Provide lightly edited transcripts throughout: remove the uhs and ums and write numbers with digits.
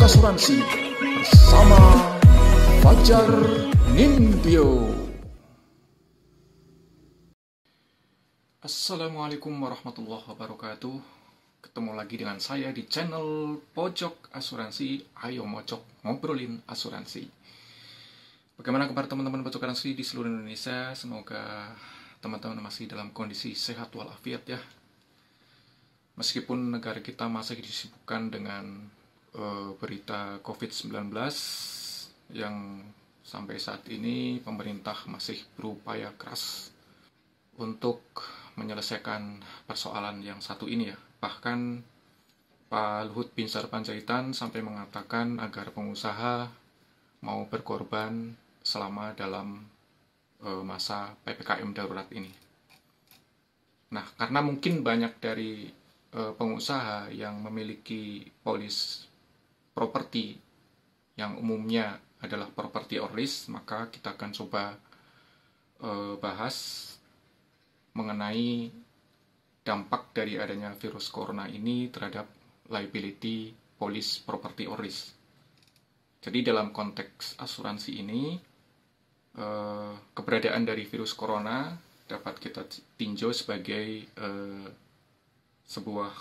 Asuransi bersama Fajar Nindyo. Assalamualaikum warahmatullahi wabarakatuh. Ketemu lagi dengan saya di channel Pojok Asuransi. Ayo mocok ngobrolin asuransi. Bagaimana kabar teman-teman pojok asuransi di seluruh Indonesia? Semoga teman-teman masih dalam kondisi sehat walafiat ya. Meskipun negara kita masih disibukkan dengan berita COVID-19 yang sampai saat ini pemerintah masih berupaya keras untuk menyelesaikan persoalan yang satu ini ya. Bahkan Pak Luhut Binsar Panjaitan sampai mengatakan agar pengusaha mau berkorban selama dalam masa PPKM darurat ini. Nah, karena mungkin banyak dari pengusaha yang memiliki polis properti yang umumnya adalah property or risk, maka kita akan coba bahas mengenai dampak dari adanya virus corona ini terhadap liability police property or risk. Jadi dalam konteks asuransi ini, keberadaan dari virus corona dapat kita tinjau sebagai sebuah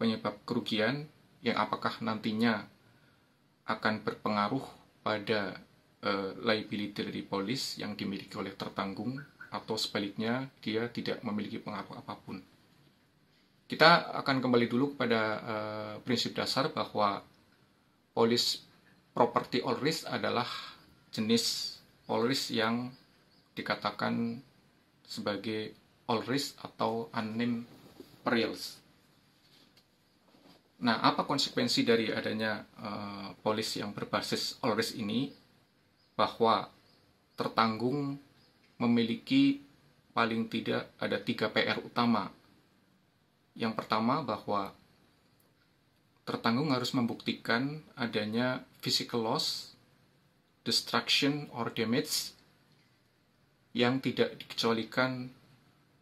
penyebab kerugian yang apakah nantinya akan berpengaruh pada liability dari polis yang dimiliki oleh tertanggung, atau sebaliknya dia tidak memiliki pengaruh apapun. Kita akan kembali dulu kepada prinsip dasar bahwa polis property all risk adalah jenis polis yang dikatakan sebagai all risk atau unnamed perils. Nah, apa konsekuensi dari adanya polis yang berbasis all risk ini? Bahwa tertanggung memiliki paling tidak ada 3 PR utama. Yang pertama, bahwa tertanggung harus membuktikan adanya physical loss, destruction, or damage yang tidak dikecualikan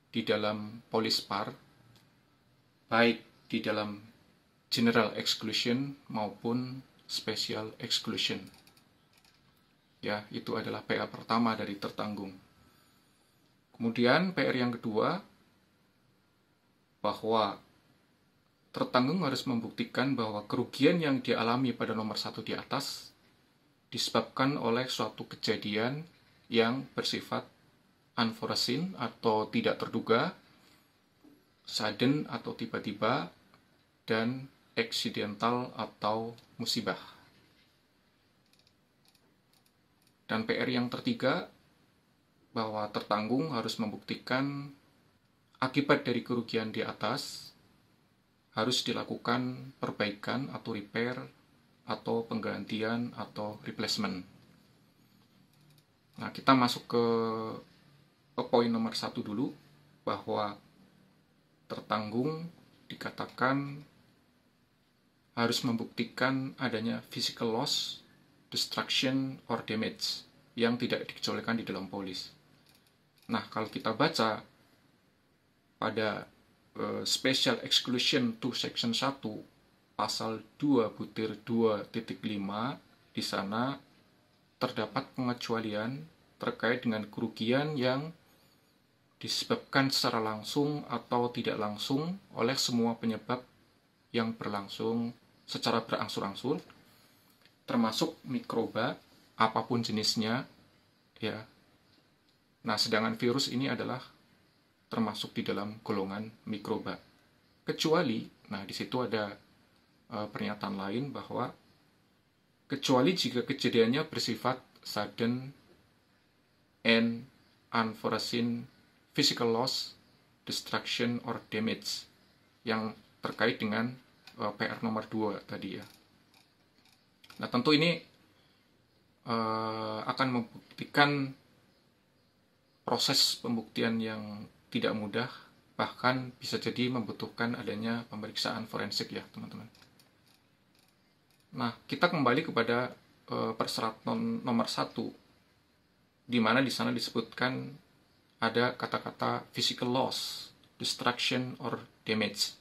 di dalam polis par, baik di dalam general exclusion maupun special exclusion. Ya, itu adalah PR pertama dari tertanggung. Kemudian PR yang kedua, bahwa tertanggung harus membuktikan bahwa kerugian yang dialami pada nomor 1 di atas disebabkan oleh suatu kejadian yang bersifat unforeseen atau tidak terduga, sudden atau tiba-tiba, dan accidental atau musibah. Dan PR yang ketiga, bahwa tertanggung harus membuktikan akibat dari kerugian di atas harus dilakukan perbaikan atau repair atau penggantian atau replacement. Nah, kita masuk ke poin nomor 1 dulu, bahwa tertanggung dikatakan harus membuktikan adanya physical loss, destruction, or damage yang tidak dikecualikan di dalam polis. Nah, kalau kita baca pada Special Exclusion to Section 1 pasal 2/2.5, di sana terdapat pengecualian terkait dengan kerugian yang disebabkan secara langsung atau tidak langsung oleh semua penyebab yang berlangsung secara berangsur-angsur, termasuk mikroba, apapun jenisnya, ya. Nah, sedangkan virus ini adalah termasuk di dalam golongan mikroba. Kecuali, nah di situ ada pernyataan lain bahwa kecuali jika kejadiannya bersifat sudden and unforeseen physical loss, destruction, or damage yang terkait dengan PR nomor 2 tadi ya. Nah, tentu ini akan membuktikan proses pembuktian yang tidak mudah, bahkan bisa jadi membutuhkan adanya pemeriksaan forensik ya teman-teman. Nah, kita kembali kepada persyaratan nomor 1, di mana di sana disebutkan ada kata-kata physical loss, destruction, or damage.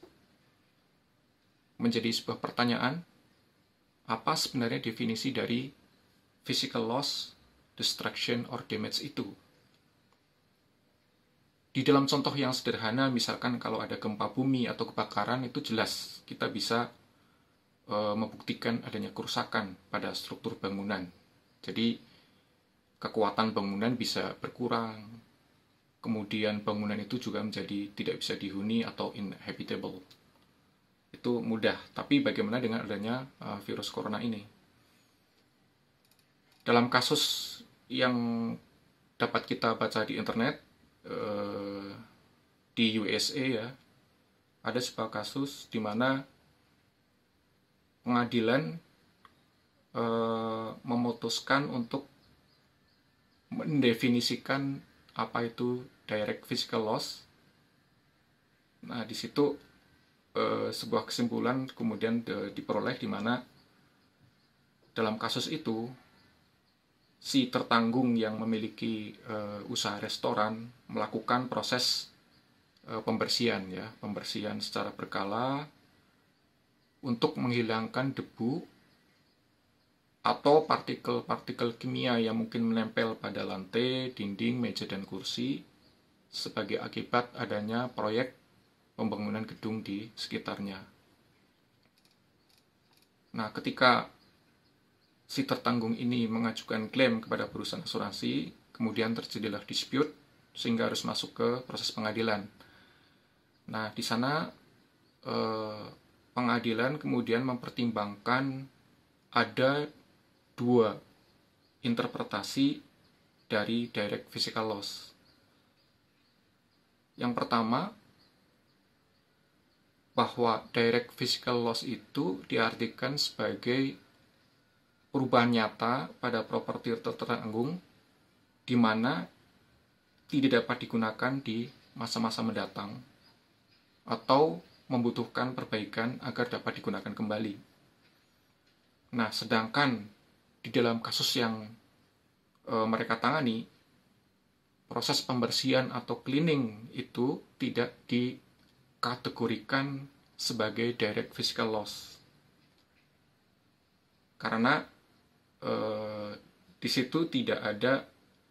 Menjadi sebuah pertanyaan, apa sebenarnya definisi dari physical loss, destruction, or damage itu. Di dalam contoh yang sederhana, misalkan kalau ada gempa bumi atau kebakaran, itu jelas kita bisa membuktikan adanya kerusakan pada struktur bangunan. Jadi, kekuatan bangunan bisa berkurang, kemudian bangunan itu juga menjadi tidak bisa dihuni atau inhabitable. Itu mudah, tapi bagaimana dengan adanya virus corona ini? Dalam kasus yang dapat kita baca di internet, di USA ya, ada sebuah kasus di mana pengadilan memutuskan untuk mendefinisikan apa itu direct physical loss. Nah, di situ sebuah kesimpulan kemudian diperoleh di mana dalam kasus itu si tertanggung yang memiliki usaha restoran melakukan proses pembersihan ya, pembersihan secara berkala untuk menghilangkan debu atau partikel-partikel kimia yang mungkin menempel pada lantai, dinding, meja, dan kursi sebagai akibat adanya proyek pembangunan gedung di sekitarnya. Nah, ketika si tertanggung ini mengajukan klaim kepada perusahaan asuransi, kemudian terjadilah dispute sehingga harus masuk ke proses pengadilan. Nah, di sana pengadilan kemudian mempertimbangkan ada dua interpretasi dari direct physical loss. Yang pertama, bahwa direct physical loss itu diartikan sebagai perubahan nyata pada properti tertanggung di mana tidak dapat digunakan di masa-masa mendatang atau membutuhkan perbaikan agar dapat digunakan kembali. Nah, sedangkan di dalam kasus yang mereka tangani, proses pembersihan atau cleaning itu tidak dikategorikan sebagai direct physical loss. Karena di situ tidak ada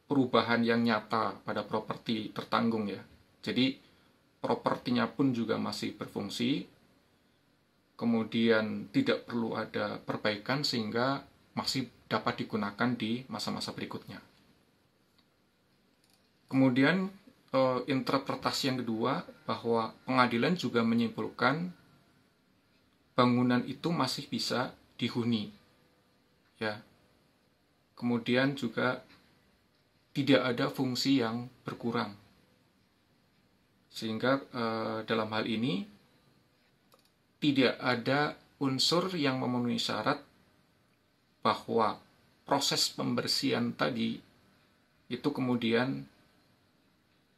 perubahan yang nyata pada properti tertanggung ya. Jadi propertinya pun juga masih berfungsi, kemudian tidak perlu ada perbaikan sehingga masih dapat digunakan di masa-masa berikutnya. Kemudian interpretasi yang kedua, bahwa pengadilan juga menyimpulkan bangunan itu masih bisa dihuni. Ya. Kemudian juga tidak ada fungsi yang berkurang. Sehingga dalam hal ini tidak ada unsur yang memenuhi syarat bahwa proses pembersihan tadi itu kemudian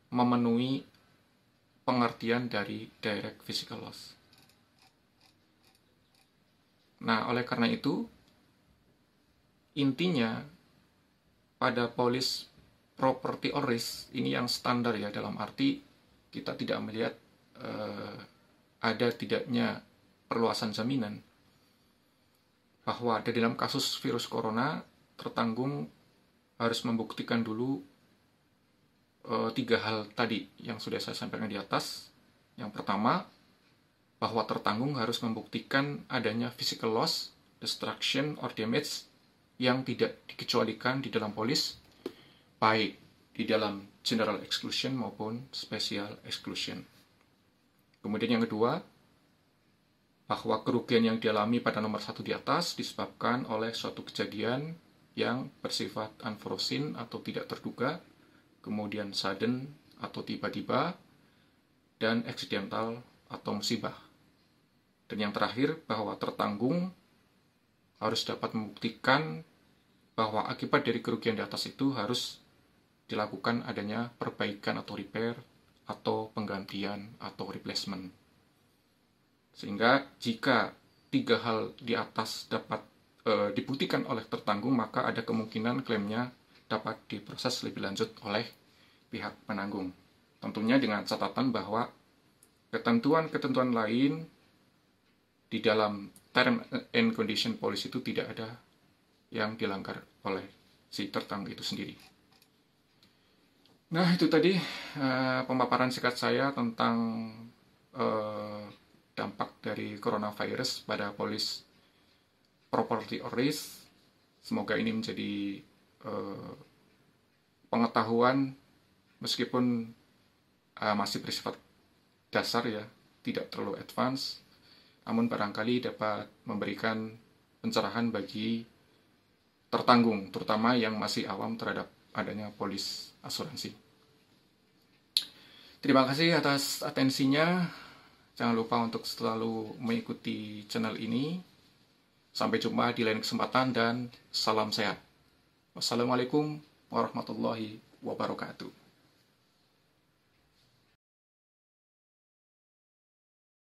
memenuhi pengertian dari direct physical loss. Nah, oleh karena itu, intinya pada polis property or risk ini yang standar ya, dalam arti kita tidak melihat ada tidaknya perluasan jaminan, bahwa di dalam kasus virus corona tertanggung harus membuktikan dulu 3 hal tadi yang sudah saya sampaikan di atas. Yang pertama, bahwa tertanggung harus membuktikan adanya physical loss, destruction, or damage yang tidak dikecualikan di dalam polis, baik di dalam general exclusion maupun special exclusion. Kemudian yang kedua, bahwa kerugian yang dialami pada nomor 1 di atas disebabkan oleh suatu kejadian yang bersifat unforeseen atau tidak terduga, kemudian sudden atau tiba-tiba, dan accidental atau musibah. Dan yang terakhir, bahwa tertanggung harus dapat membuktikan bahwa akibat dari kerugian di atas itu harus dilakukan adanya perbaikan atau repair atau penggantian atau replacement. Sehingga jika 3 hal di atas dapat dibuktikan oleh tertanggung, maka ada kemungkinan klaimnya dapat diproses lebih lanjut oleh pihak penanggung. Tentunya dengan catatan bahwa ketentuan-ketentuan lain di dalam term and condition policy itu tidak ada yang dilanggar oleh si tertang itu sendiri. Nah, itu tadi pemaparan singkat saya tentang dampak dari coronavirus pada polis property or risk. Semoga ini menjadi pengetahuan meskipun masih bersifat dasar ya, tidak terlalu advance, namun barangkali dapat memberikan pencerahan bagi tertanggung, terutama yang masih awam terhadap adanya polis asuransi. Terima kasih atas atensinya. Jangan lupa untuk selalu mengikuti channel ini. Sampai jumpa di lain kesempatan dan salam sehat. Wassalamualaikum warahmatullahi wabarakatuh.